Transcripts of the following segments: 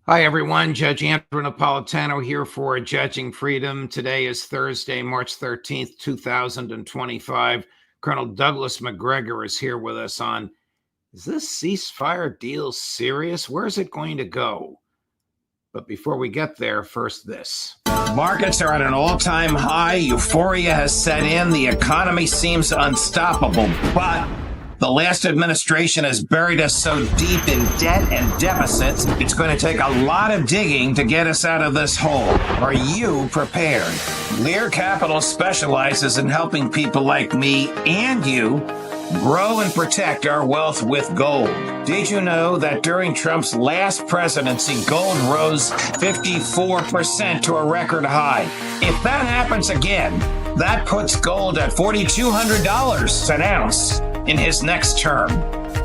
Hi, everyone. Judge Andrew Napolitano here for Judging Freedom. Today is Thursday, March 13th, 2025. Colonel Douglas Macgregor is here with us on, is this ceasefire deal serious? Where's it going to go? But before we get there, first this. Markets are at an all-time high. Euphoria has set in. The economy seems unstoppable, but the last administration has buried us so deep in debt and deficits, it's going to take a lot of digging to get us out of this hole. Are you prepared? Lear Capital specializes in helping people like me and you grow and protect our wealth with gold. Did you know that during Trump's last presidency, gold rose 54% to a record high? If that happens again, that puts gold at $4,200 an ounce in his next term.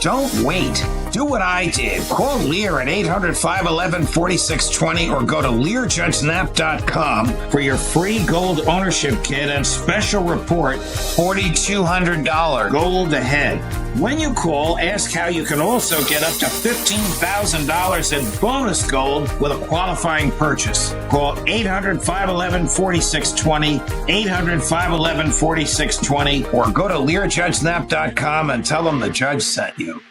Don't wait. Do what I did. Call Lear at 800-511-4620 or go to LearJudgeNap.com for your free gold ownership kit and special report, $4,200 gold ahead. When you call, ask how you can also get up to $15,000 in bonus gold with a qualifying purchase. Call 800-511-4620, 800-511-4620, or go to LearJudgeNap.com and tell them the judge sent you.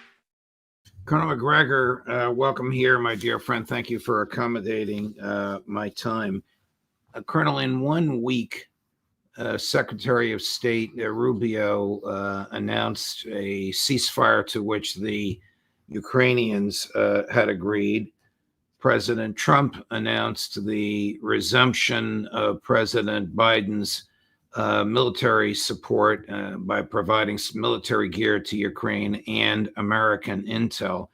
Colonel Macgregor, welcome here, my dear friend. Thank you for accommodating my time. Colonel, in 1 week, Secretary of State Rubio announced a ceasefire to which the Ukrainians had agreed. President Trump announced the resumption of President Biden's military support by providing military gear to Ukraine and American intel.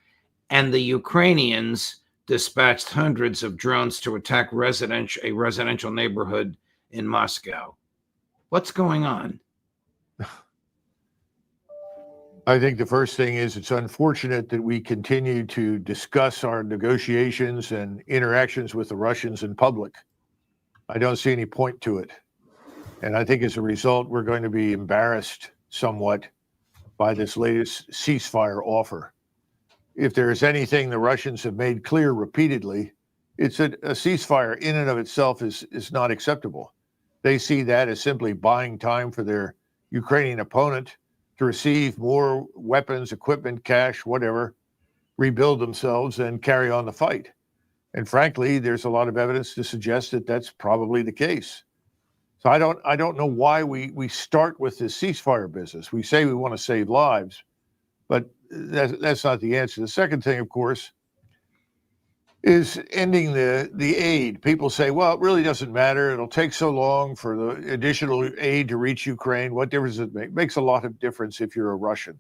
And the Ukrainians dispatched hundreds of drones to attack a residential neighborhood in Moscow. What's going on? I think the first thing is it's unfortunate that we continue to discuss our negotiations and interactions with the Russians in public. I don't see any point to it. And I think as a result, we're going to be embarrassed somewhat by this latest ceasefire offer. If there is anything the Russians have made clear repeatedly, it's that a ceasefire in and of itself is not acceptable. They see that as simply buying time for their Ukrainian opponent to receive more weapons, equipment, cash, whatever, rebuild themselves and carry on the fight. And frankly, there's a lot of evidence to suggest that that's probably the case. So I don't know why we start with this ceasefire business. We say we want to save lives, but that's not the answer. The second thing, of course, is ending the aid. People say, well, it really doesn't matter. It'll take so long for the additional aid to reach Ukraine. What difference does it make? It makes a lot of difference if you're a Russian.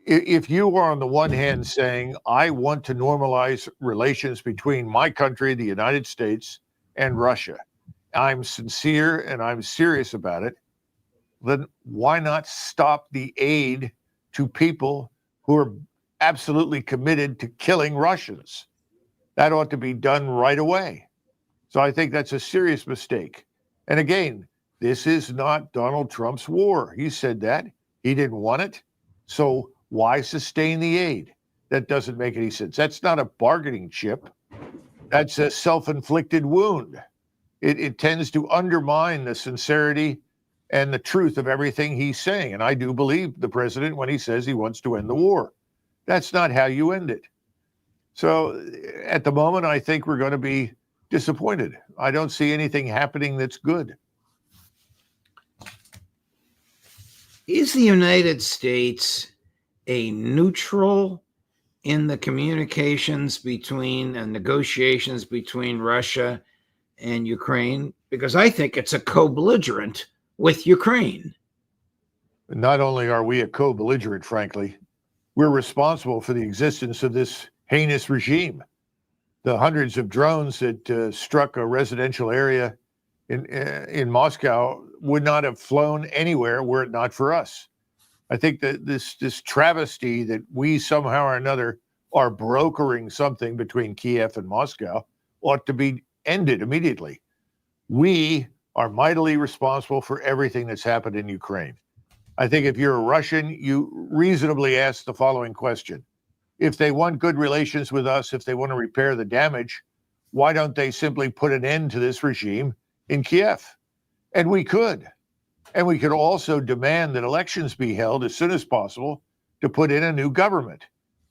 If you are on the one hand saying, I want to normalize relations between my country, the United States, and Russia, I'm sincere and I'm serious about it, then why not stop the aid to people who are absolutely committed to killing Russians? That ought to be done right away. So I think that's a serious mistake. And again, this is not Donald Trump's war. He said that. He didn't want it. So why sustain the aid? That doesn't make any sense. That's not a bargaining chip. That's a self-inflicted wound. It tends to undermine the sincerity and the truth of everything he's saying. And I do believe the president when he says he wants to end the war. That's not how you end it. So at the moment, I think we're going to be disappointed. I don't see anything happening that's good. Is the United States a neutral in the communications between and negotiations between Russia and Ukraine? Because I think it's a co-belligerent with Ukraine. Not only are we a co-belligerent, frankly, we're responsible for the existence of this heinous regime. The hundreds of drones that struck a residential area in Moscow would not have flown anywhere were it not for us. I think that this travesty that we somehow or another are brokering something between Kiev and Moscow ought to be ended immediately. We are mightily responsible for everything that's happened in Ukraine. I think if you're a Russian, you reasonably ask the following question. If they want good relations with us, if they want to repair the damage, why don't they simply put an end to this regime in Kiev? And we could. And we could also demand that elections be held as soon as possible to put in a new government.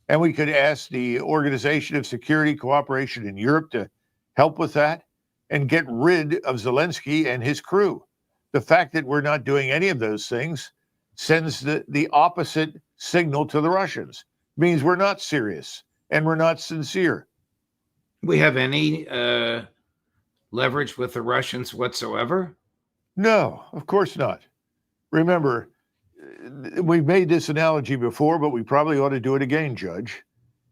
And we could ask the Organization of Security Cooperation in Europe to help with that and get rid of Zelensky and his crew. The fact that we're not doing any of those things sends the opposite signal to the Russians. It means we're not serious and we're not sincere. We have any leverage with the Russians whatsoever? No, of course not. Remember, we've made this analogy before, but we probably ought to do it again, Judge.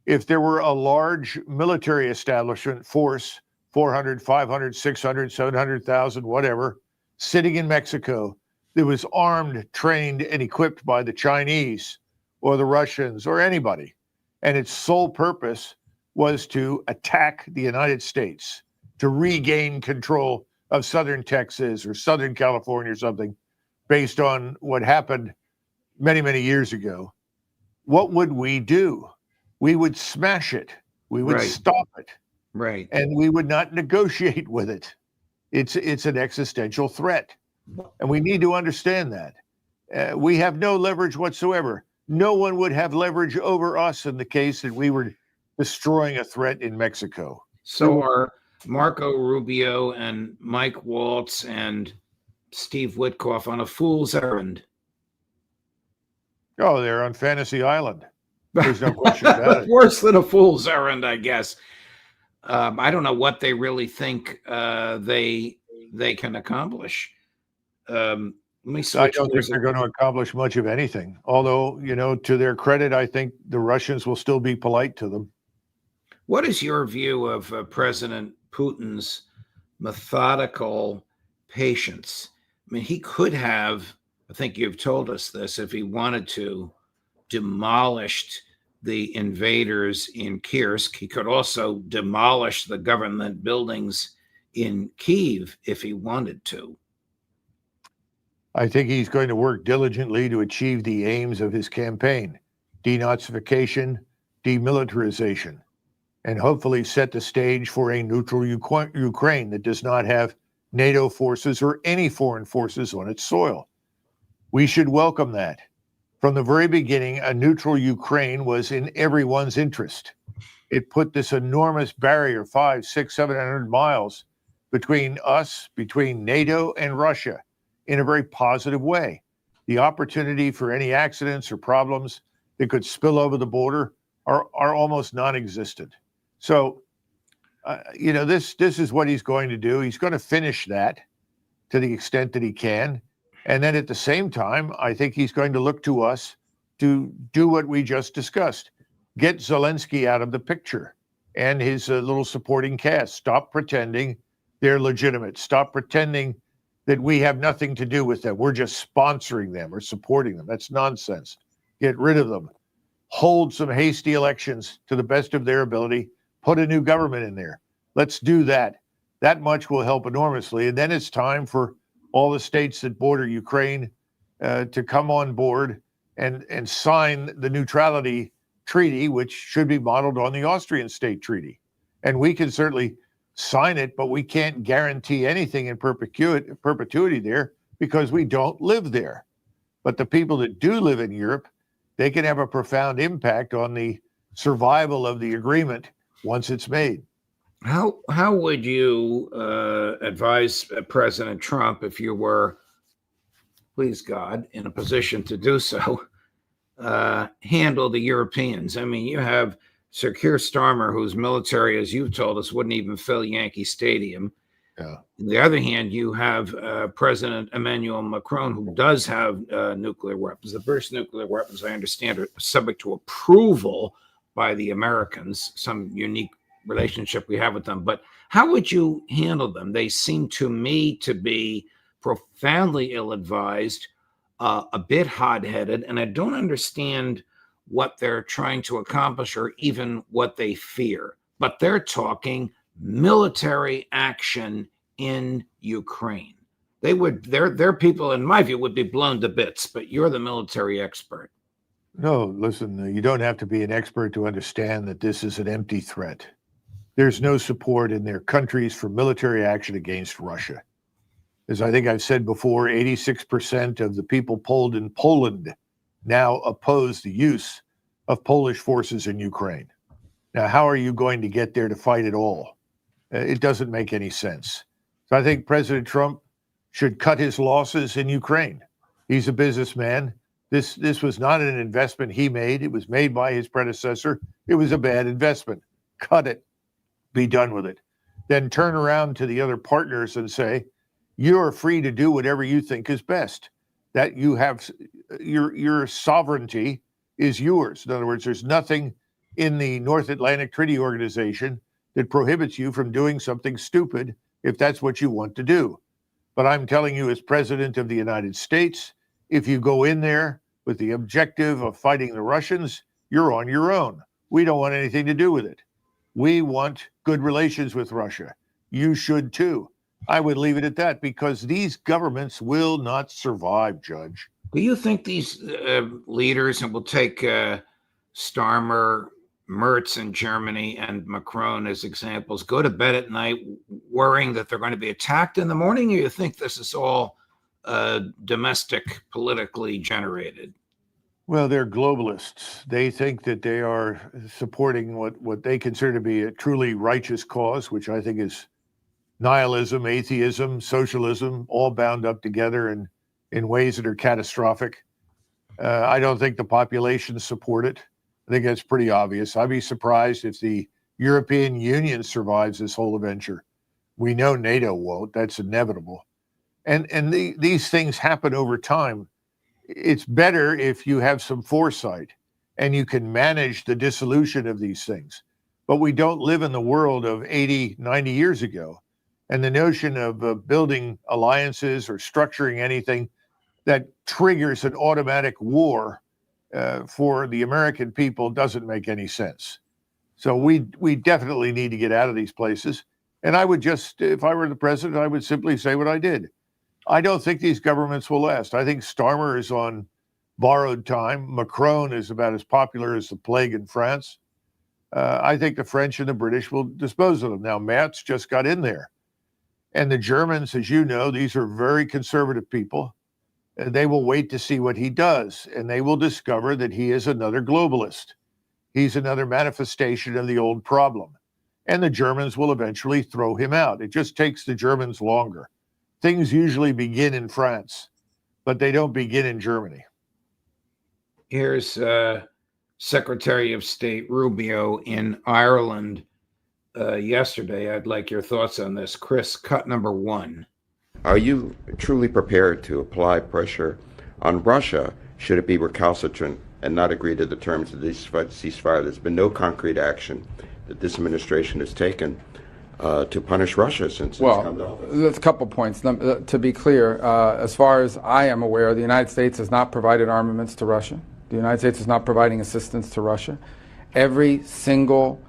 If there were a large military establishment, force, 400, 500, 600, 700,000, whatever, sitting in Mexico that was armed, trained, and equipped by the Chinese or the Russians or anybody, and its sole purpose was to attack the United States, to regain control of southern Texas or southern California or something, based on what happened many, many years ago, what would we do? We would smash it. We would stop it. Right. And we would not negotiate with it. It's an existential threat. And we need to understand that. We have no leverage whatsoever. No one would have leverage over us in the case that we were destroying a threat in Mexico. So are Marco Rubio and Mike Waltz and Steve Witkoff on a fool's errand? Oh, they're on Fantasy Island. There's no question about it. Worse than a fool's errand, I guess. I don't know what they really think they can accomplish. Let me I don't think they're going to accomplish much of anything. Although, to their credit, I think the Russians will still be polite to them. What is your view of President Putin's methodical patience? I mean, he could have, I think you've told us this, if he wanted to, demolished the invaders in Kursk. He could also demolish the government buildings in Kyiv if he wanted to. I think he's going to work diligently to achieve the aims of his campaign: denazification, demilitarization, and hopefully set the stage for a neutral Ukraine that does not have NATO forces or any foreign forces on its soil. We should welcome that. From the very beginning, a neutral Ukraine was in everyone's interest. It put this enormous barrier, 500, 600, 700 miles between us, between NATO and Russia, in a very positive way. The opportunity for any accidents or problems that could spill over the border are almost non-existent. So, this is what he's going to do. He's going to finish that to the extent that he can. And then at the same time, I think he's going to look to us to do what we just discussed. Get Zelensky out of the picture and his little supporting cast. Stop pretending they're legitimate. Stop pretending that we have nothing to do with them. We're just sponsoring them or supporting them. That's nonsense. Get rid of them. Hold some hasty elections to the best of their ability. Put a new government in there. Let's do that. That much will help enormously. And then it's time for all the states that border Ukraine to come on board and sign the neutrality treaty, which should be modeled on the Austrian state treaty. And we can certainly sign it, but we can't guarantee anything in perpetuity there because we don't live there. But the people that do live in Europe, they can have a profound impact on the survival of the agreement once it's made. How would you advise President Trump, if you were, please God, in a position to do so, handle the Europeans? I mean, you have Sir Keir Starmer, whose military, as you've told us, wouldn't even fill Yankee Stadium. Yeah. On the other hand, you have President Emmanuel Macron, who does have nuclear weapons. The British nuclear weapons, I understand, are subject to approval by the Americans, some unique relationship we have with them. But how would you handle them? They seem to me to be profoundly ill-advised, a bit hot-headed, and I don't understand what they're trying to accomplish or even what they fear. But they're talking military action in Ukraine. Their people, in my view, would be blown to bits, but you're the military expert. No, listen, you don't have to be an expert to understand that this is an empty threat. There's no support in their countries for military action against Russia. As I think I've said before, 86% of the people polled in Poland now oppose the use of Polish forces in Ukraine. Now, how are you going to get there to fight at all? It doesn't make any sense. So I think President Trump should cut his losses in Ukraine. He's a businessman. This was not an investment he made. It was made by his predecessor. It was a bad investment. Cut it. Be done with it. Then turn around to the other partners and say, you are free to do whatever you think is best. That you have your sovereignty is yours. In other words, there's nothing in the North Atlantic Treaty Organization that prohibits you from doing something stupid if that's what you want to do. But I'm telling you, as President of the United States, if you go in there with the objective of fighting the Russians, you're on your own. We don't want anything to do with it. We want good relations with Russia. You should too. I would leave it at that because these governments will not survive, Judge. Do you think these leaders, and we'll take Starmer, Merz in Germany, and Macron as examples, go to bed at night worrying that they're going to be attacked in the morning, or you think this is all domestic, politically generated? Well, they're globalists. They think that they are supporting what they consider to be a truly righteous cause, which I think is nihilism, atheism, socialism, all bound up together in ways that are catastrophic. I don't think the populations support it. I think that's pretty obvious. I'd be surprised if the European Union survives this whole adventure. We know NATO won't. That's inevitable. And these things happen over time. It's better if you have some foresight and you can manage the dissolution of these things. But we don't live in the world of 80, 90 years ago. And the notion of building alliances or structuring anything that triggers an automatic war for the American people doesn't make any sense. So we definitely need to get out of these places. And I would just, if I were the president, I would simply say what I did. I don't think these governments will last. I think Starmer is on borrowed time. Macron is about as popular as the plague in France. I think the French and the British will dispose of them. Now, Merz just got in there. And the Germans, as you know, these are very conservative people. And they will wait to see what he does. And they will discover that he is another globalist. He's another manifestation of the old problem. And the Germans will eventually throw him out. It just takes the Germans longer. Things usually begin in France, but they don't begin in Germany. Here's Secretary of State Rubio in Ireland yesterday. I'd like your thoughts on this. Chris, cut number one. Are you truly prepared to apply pressure on Russia should it be recalcitrant and not agree to the terms of this ceasefire? There's been no concrete action that this administration has taken to punish Russia since it's come to office. There's a couple points. To be clear, as far as I am aware, the United States has not provided armaments to Russia. The United States is not providing assistance to Russia. Every single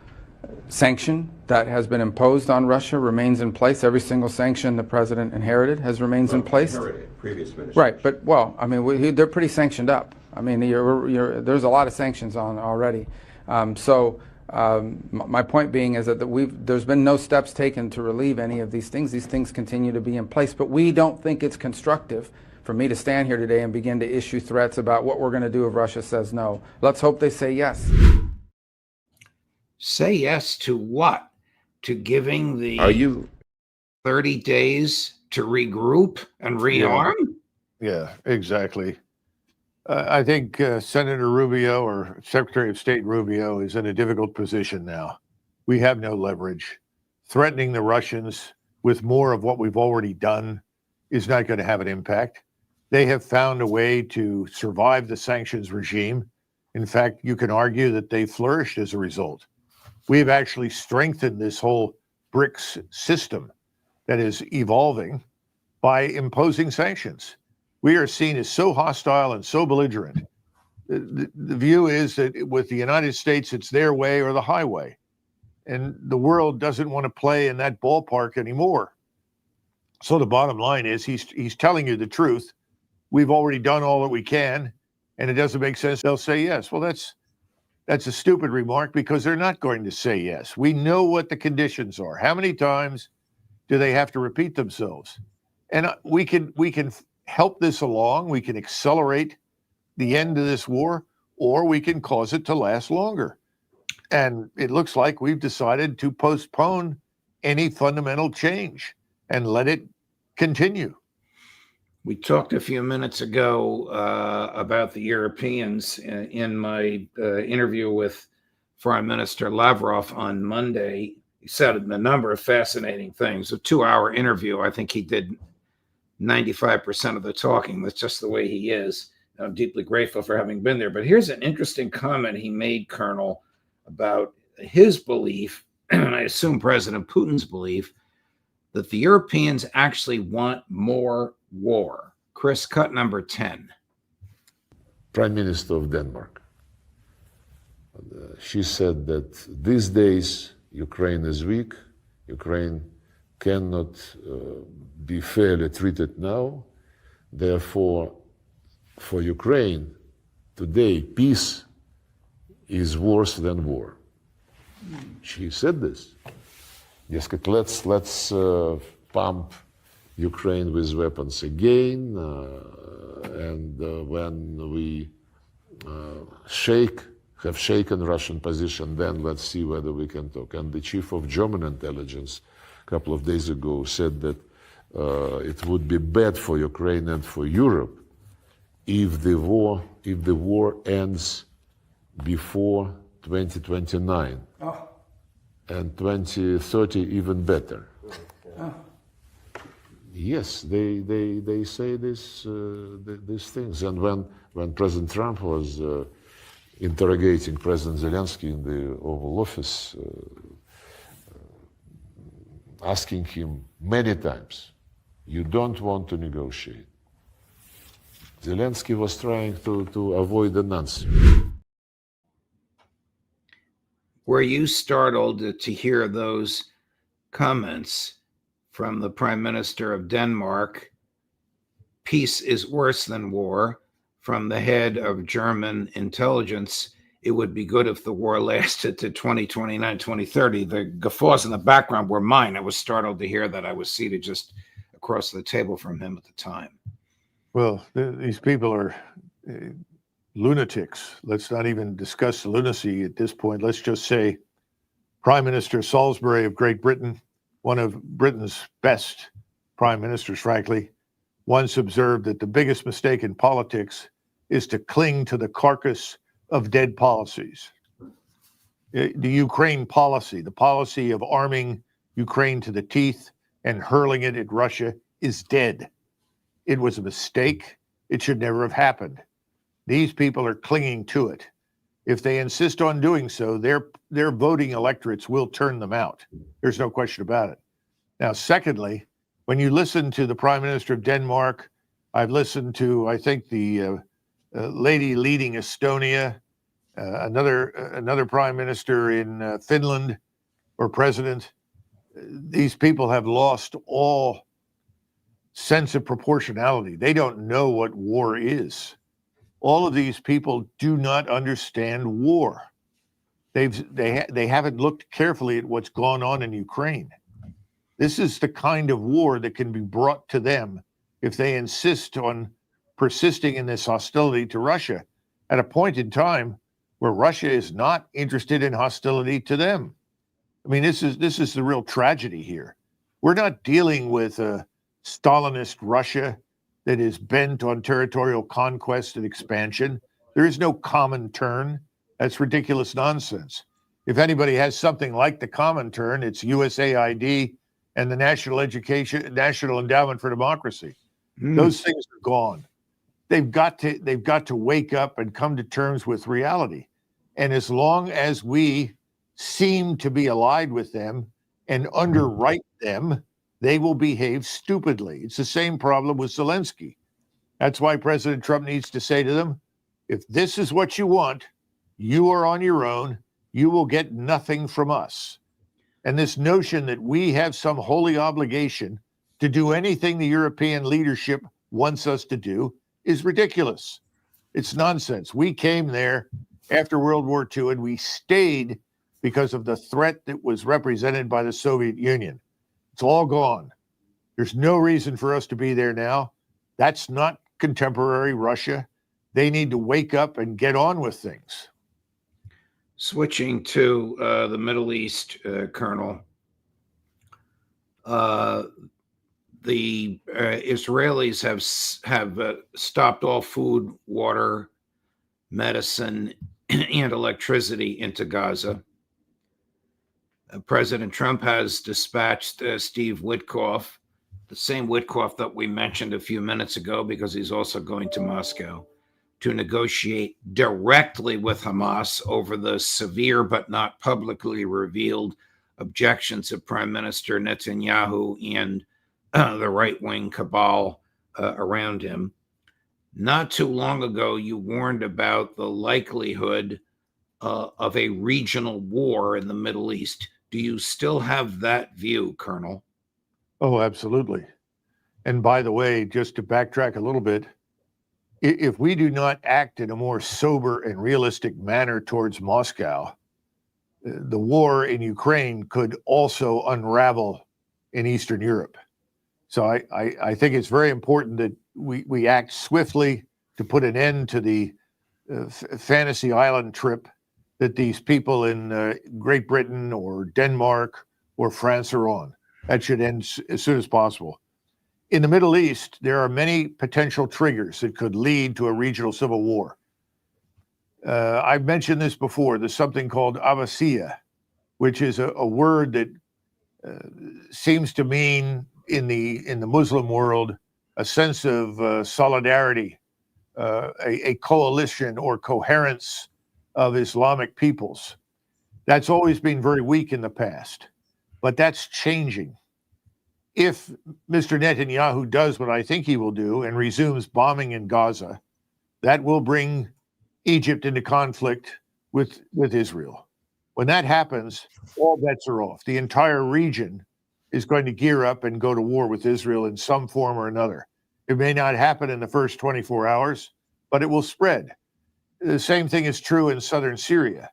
sanction that has been imposed on Russia remains in place. Every single sanction the president inherited remains in place. Previous administration. Right, but well, I mean, they're pretty sanctioned up. I mean, there's a lot of sanctions on already. My point being is that there's been no steps taken to relieve any of these things. These things continue to be in place, but we don't think it's constructive for me to stand here today and begin to issue threats about what we're going to do if Russia says no. Let's hope they say yes. Say yes to what? To giving the 30 days to regroup and rearm? Yeah, exactly. I think Senator Rubio or Secretary of State Rubio is in a difficult position now. We have no leverage. Threatening the Russians with more of what we've already done is not going to have an impact. They have found a way to survive the sanctions regime. In fact, you can argue that they flourished as a result. We've actually strengthened this whole BRICS system that is evolving by imposing sanctions. We are seen as so hostile and so belligerent. The view is that with the United States, it's their way or the highway. And the world doesn't want to play in that ballpark anymore. So the bottom line is he's telling you the truth. We've already done all that we can. and it doesn't make sense, they'll say yes. Well, that's a stupid remark because they're not going to say yes. We know what the conditions are. How many times do they have to repeat themselves? And we can help this along. We can accelerate the end of this war, or we can cause it to last longer. And it looks like we've decided to postpone any fundamental change and let it continue. We talked a few minutes ago about the Europeans in my interview with Foreign Minister Lavrov on Monday. He said a number of fascinating things. A 2-hour interview. I think he did 95% of the talking. That's just the way he is. I'm deeply grateful for having been there. But here's an interesting comment he made, Colonel, about his belief, and I assume President Putin's belief, that the Europeans actually want more war. Chris, cut number 10. Prime Minister of Denmark. She said that these days Ukraine is weak. Ukraine cannot be fairly treated now. Therefore, for Ukraine, today, peace is worse than war. She said this. Дескать, let's pump Ukraine with weapons again, and when we have shaken Russian position, then let's see whether we can talk. And the chief of German intelligence a couple of days ago said that it would be bad for Ukraine and for Europe if the war ends before 2029. And 2030 even better. Yes, they say these things. And when President Trump was interrogating President Zelensky in the Oval Office, asking him many times, "You don't want to negotiate." Zelensky was trying to avoid an answer. Were you startled to hear those comments from the Prime Minister of Denmark? Peace is worse than war. From the head of German intelligence, it would be good if the war lasted to 2029, 2030. The guffaws in the background were mine. I was startled to hear that. I was seated just across the table from him at the time. Well, these people are lunatics. Let's not even discuss lunacy at this point. Let's just say Prime Minister Salisbury of Great Britain, one of Britain's best prime ministers, frankly, once observed that the biggest mistake in politics is to cling to the carcass of dead policies. The Ukraine policy, the policy of arming Ukraine to the teeth and hurling it at Russia, is dead. It was a mistake. It should never have happened. These people are clinging to it. If they insist on doing so, their voting electorates will turn them out. There's no question about it. Now, secondly, when you listen to the Prime Minister of Denmark, I've listened to, I think, the lady leading Estonia, another Prime Minister in Finland, or President. These people have lost all sense of proportionality. They don't know what war is. All of these people do not understand war. They haven't looked carefully at what's gone on in Ukraine. This is the kind of war that can be brought to them if they insist on persisting in this hostility to Russia at a point in time where Russia is not interested in hostility to them. I mean, this is the real tragedy here. We're not dealing with a Stalinist Russia that is bent on territorial conquest and expansion. There is no common turn. That's ridiculous nonsense. If anybody has something like the common turn, it's USAID and the National Endowment for Democracy. Those things are gone. They've got to wake up and come to terms with reality. And as long as we seem to be allied with them and underwrite them, they will behave stupidly. It's the same problem with Zelensky. That's why President Trump needs to say to them, if this is what you want, you are on your own. You will get nothing from us. And this notion that we have some holy obligation to do anything the European leadership wants us to do is ridiculous. It's nonsense. We came there after World War II, and we stayed because of the threat that was represented by the Soviet Union. It's all gone. There's no reason for us to be there now. That's not contemporary Russia. They need to wake up and get on with things. Switching to the Middle East, Colonel, the Israelis have stopped all food, water, medicine, and electricity into Gaza. President Trump has dispatched Steve Witkoff, the same Witkoff that we mentioned a few minutes ago, because he's also going to Moscow to negotiate directly with Hamas over the severe but not publicly revealed objections of Prime Minister Netanyahu and the right-wing cabal around him. Not too long ago, you warned about the likelihood of a regional war in the Middle East. Do you still have that view, Colonel? Oh, absolutely. And by the way, just to backtrack a little bit, if we do not act in a more sober and realistic manner towards Moscow, the war in Ukraine could also unravel in Eastern Europe. So I think it's very important that we act swiftly to put an end to the fantasy island trip that these people in Great Britain or Denmark or France are on. That should end as soon as possible. In the Middle East, there are many potential triggers that could lead to a regional civil war. I've mentioned this before. There's something called Abbasiyya, which is a word that seems to mean in the Muslim world a sense of solidarity, a coalition or coherence of Islamic peoples. That's always been very weak in the past, but that's changing. If Mr. Netanyahu does what I think he will do and resumes bombing in Gaza, that will bring Egypt into conflict with Israel. When that happens, all bets are off. The entire region is going to gear up and go to war with Israel in some form or another. It may not happen in the first 24 hours, but it will spread. The same thing is true in southern Syria.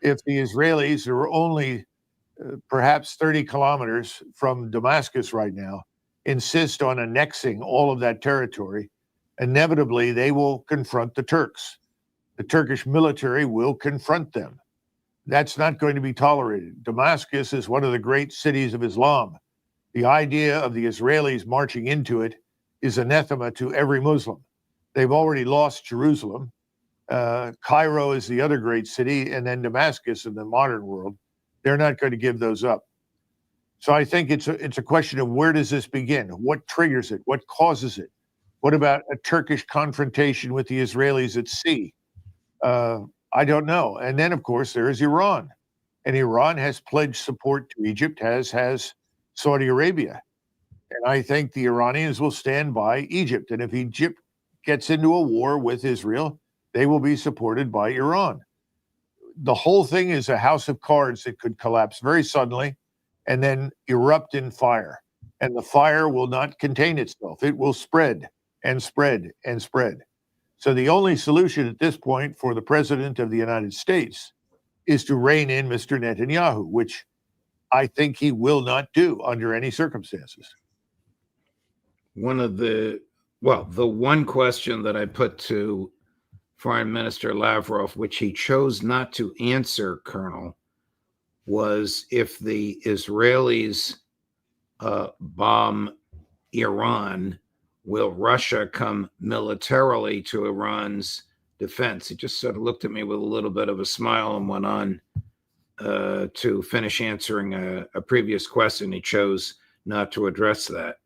If the Israelis are only perhaps 30 kilometers from Damascus right now, insist on annexing all of that territory, inevitably they will confront the Turks. The Turkish military will confront them. That's not going to be tolerated. Damascus is one of the great cities of Islam. The idea of the Israelis marching into it is anathema to every Muslim. They've already lost Jerusalem. Cairo is the other great city, and then Damascus in the modern world. They're not going to give those up. So I think it's a question of where does this begin? What triggers it? What causes it? What about a Turkish confrontation with the Israelis at sea? I don't know. And then, of course, there is Iran. And Iran has pledged support to Egypt, as has Saudi Arabia. And I think the Iranians will stand by Egypt. And if Egypt gets into a war with Israel, they will be supported by Iran. The whole thing is a house of cards that could collapse very suddenly and then erupt in fire. And the fire will not contain itself. It will spread and spread and spread. So the only solution at this point for the president of the United States is to rein in Mr. Netanyahu, which I think he will not do under any circumstances. The one question that I put to Foreign Minister Lavrov, which he chose not to answer, Colonel, was if the Israelis bomb Iran, will Russia come militarily to Iran's defense? He just sort of looked at me with a little bit of a smile and went on to finish answering a previous question. He chose not to address that.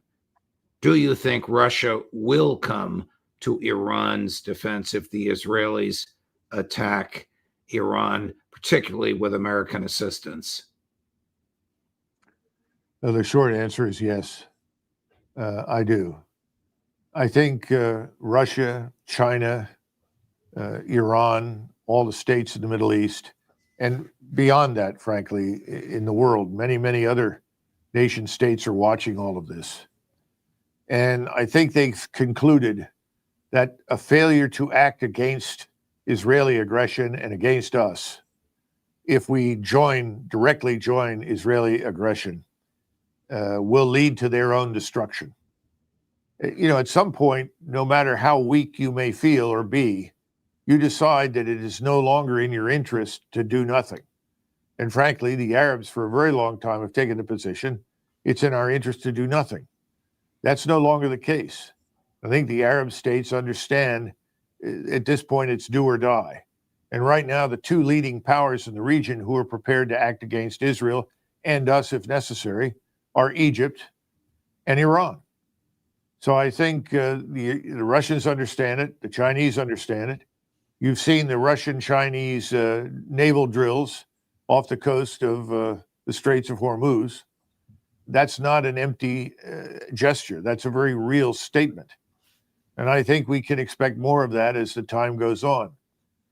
Do you think Russia will come to Iran's defense if the Israelis attack Iran, particularly with American assistance? Well, the short answer is yes, I do. I think Russia, China, Iran, all the states in the Middle East, and beyond that, frankly, in the world, many, many other nation states are watching all of this. And I think they've concluded that a failure to act against Israeli aggression and against us, if we directly join Israeli aggression, will lead to their own destruction. At some point, no matter how weak you may feel or be, you decide that it is no longer in your interest to do nothing. And frankly, the Arabs for a very long time have taken the position, it's in our interest to do nothing. That's no longer the case. I think the Arab states understand at this point it's do or die. And right now, the two leading powers in the region who are prepared to act against Israel and us if necessary are Egypt and Iran. So I think the Russians understand it. The Chinese understand it. You've seen the Russian-Chinese naval drills off the coast of the Straits of Hormuz. That's not an empty gesture. That's a very real statement. And I think we can expect more of that as the time goes on.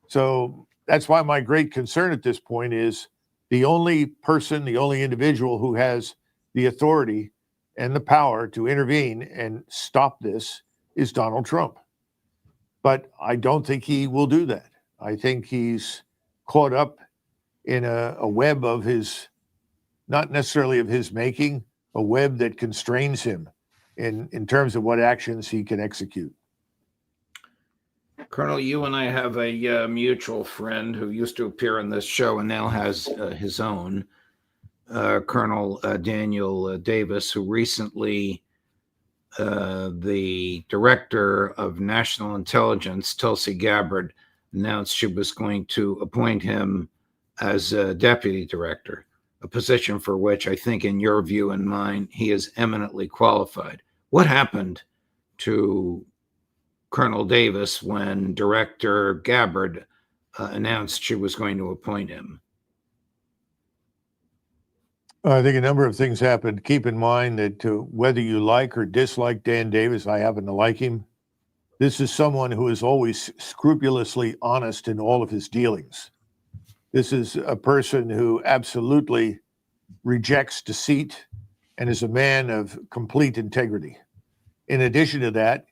So that's why my great concern at this point is the only person, the only individual who has the authority and the power to intervene and stop this is Donald Trump. But I don't think he will do that. I think he's caught up in a web of his, not necessarily of his making, a web that constrains him in terms of what actions he can execute. Colonel, you and I have a mutual friend who used to appear on this show and now has his own, Colonel Daniel Davis, who recently the director of national intelligence, Tulsi Gabbard, announced she was going to appoint him as a deputy director, a position for which I think, in your view and mine, he is eminently qualified. What happened to Colonel Davis when Director Gabbard announced she was going to appoint him? I think a number of things happened. Keep in mind that whether you like or dislike Dan Davis, I happen to like him. This is someone who is always scrupulously honest in all of his dealings. This is a person who absolutely rejects deceit and is a man of complete integrity. In addition to that,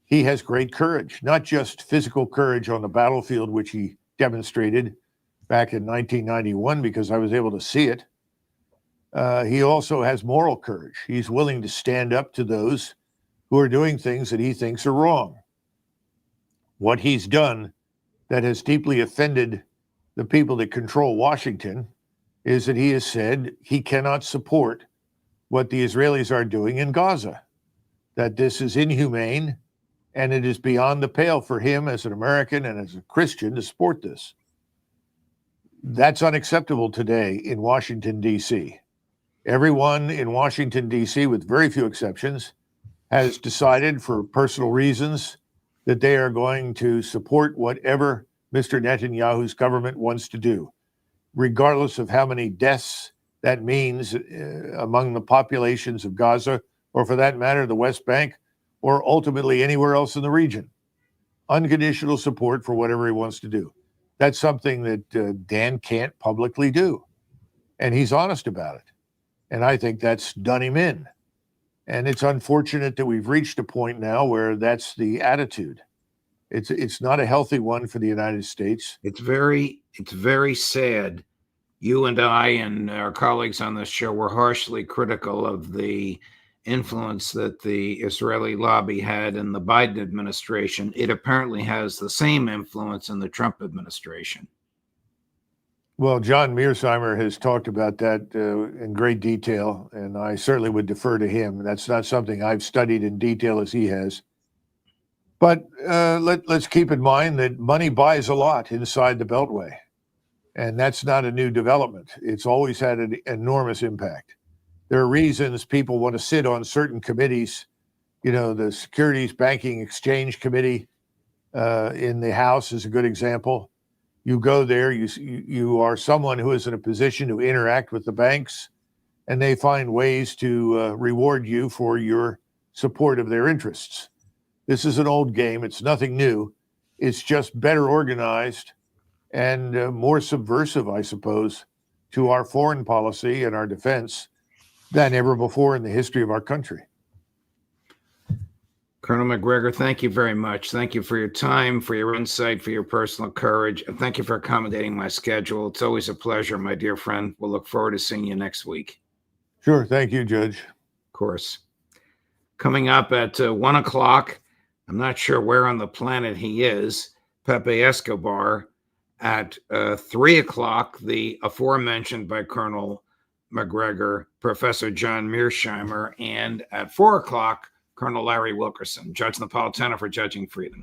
he has great courage, not just physical courage on the battlefield, which he demonstrated back in 1991 because I was able to see it. He also has moral courage. He's willing to stand up to those who are doing things that he thinks are wrong. What he's done that has deeply offended the people that control Washington is that he has said he cannot support what the Israelis are doing in Gaza, that this is inhumane and it is beyond the pale for him as an American and as a Christian to support this. That's unacceptable today in Washington, D.C. Everyone in Washington, D.C., with very few exceptions, has decided for personal reasons that they are going to support whatever Mr. Netanyahu's government wants to do, regardless of how many deaths that means among the populations of Gaza, or for that matter, the West Bank, or ultimately anywhere else in the region. Unconditional support for whatever he wants to do. That's something that Dan can't publicly do. And he's honest about it. And I think that's done him in. And it's unfortunate that we've reached a point now where that's the attitude. It's not a healthy one for the United States. It's very sad. You and I and our colleagues on this show were harshly critical of the influence that the Israeli lobby had in the Biden administration. It apparently has the same influence in the Trump administration. Well, John Mearsheimer has talked about that in great detail, and I certainly would defer to him. That's not something I've studied in detail as he has. But let's keep in mind that money buys a lot inside the Beltway, and that's not a new development. It's always had an enormous impact. There are reasons people want to sit on certain committees. You know, the Securities Banking Exchange Committee in the House is a good example. You go there, you are someone who is in a position to interact with the banks, and they find ways to reward you for your support of their interests. This is an old game. It's nothing new. It's just better organized and more subversive, I suppose, to our foreign policy and our defense than ever before in the history of our country. Colonel Macgregor, thank you very much. Thank you for your time, for your insight, for your personal courage, and thank you for accommodating my schedule. It's always a pleasure, my dear friend. We'll look forward to seeing you next week. Sure. Thank you, Judge. Of course. Coming up at 1 o'clock, I'm not sure where on the planet he is, Pepe Escobar. At 3 o'clock, the aforementioned by Colonel Macgregor, Professor John Mearsheimer, and at 4 o'clock, Colonel Larry Wilkerson, Judge Napolitano for Judging Freedom.